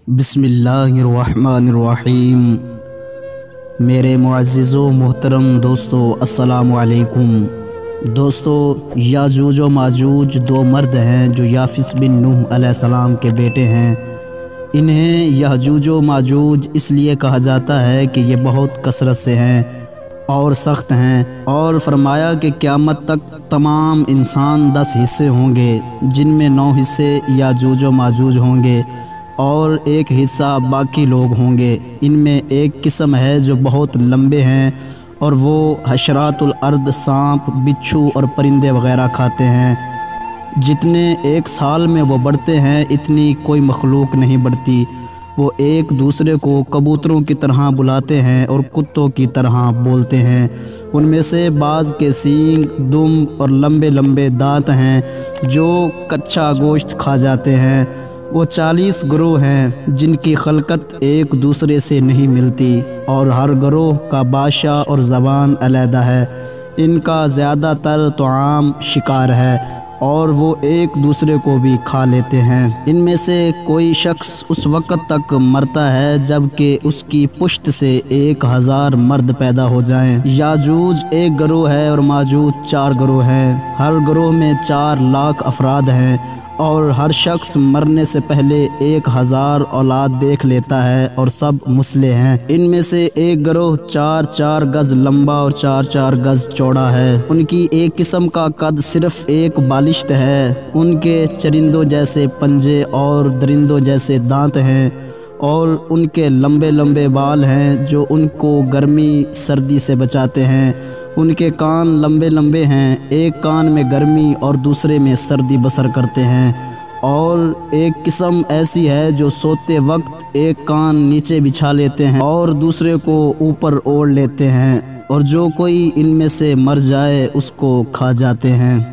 बिस्मिल्लाहिर्रहमानिर्रहीम। मेरे मुअज़्ज़िज़ व मोहतरम दोस्तों, अस्सलामु अलैकुम। दोस्तों, याजूज व माजूज दो मर्द हैं जो याफिस बिन नूह अलैहिस्सलाम के बेटे हैं। इन्हें याजूज व माजूज इसलिए कहा जाता है कि ये बहुत कसरत से हैं और सख्त हैं, और फरमाया कि क़यामत तक तमाम इंसान 10 हिस्से होंगे, जिनमें 9 हिस्से याजूज व माजूज होंगे और एक हिस्सा बाकी लोग होंगे। इनमें एक किस्म है जो बहुत लंबे हैं और वो हशरातुल अर्द, सांप, बिच्छू और परिंदे वग़ैरह खाते हैं। जितने एक साल में वो बढ़ते हैं इतनी कोई मखलूक नहीं बढ़ती। वो एक दूसरे को कबूतरों की तरह बुलाते हैं और कुत्तों की तरह बोलते हैं। उनमें से बाज़ के सींग, दुम और लंबे लंबे दांत हैं जो कच्चा गोश्त खा जाते हैं। वो 40 ग्रोह हैं जिनकी खलकत एक दूसरे से नहीं मिलती और हर ग्रोह का बादशाह और ज़बान अलहदा है। इनका ज़्यादातर तआम शिकार है और वो एक दूसरे को भी खा लेते हैं। इनमें से कोई शख्स उस वक़्त तक मरता है जबकि उसकी पुश्त से 1000 मर्द पैदा हो जाएं। याजूज एक ग्रोह है और माजूज 4 ग्रोह हैं। हर ग्रोह में 4 लाख अफराद हैं और हर शख्स मरने से पहले 1000 औलाद देख लेता है और सब मुस्ले हैं। इनमें से एक ग्रोह 4-4 गज लंबा और 4-4 गज चौड़ा है। उनकी एक किस्म का कद सिर्फ एक बालिश्त है। उनके चरिंदों जैसे पंजे और दरिंदों जैसे दांत हैं और उनके लंबे लंबे बाल हैं जो उनको गर्मी सर्दी से बचाते हैं। उनके कान लंबे लंबे हैं, एक कान में गर्मी और दूसरे में सर्दी बसर करते हैं। और एक किस्म ऐसी है जो सोते वक्त एक कान नीचे बिछा लेते हैं और दूसरे को ऊपर ओढ़ लेते हैं, और जो कोई इनमें से मर जाए उसको खा जाते हैं।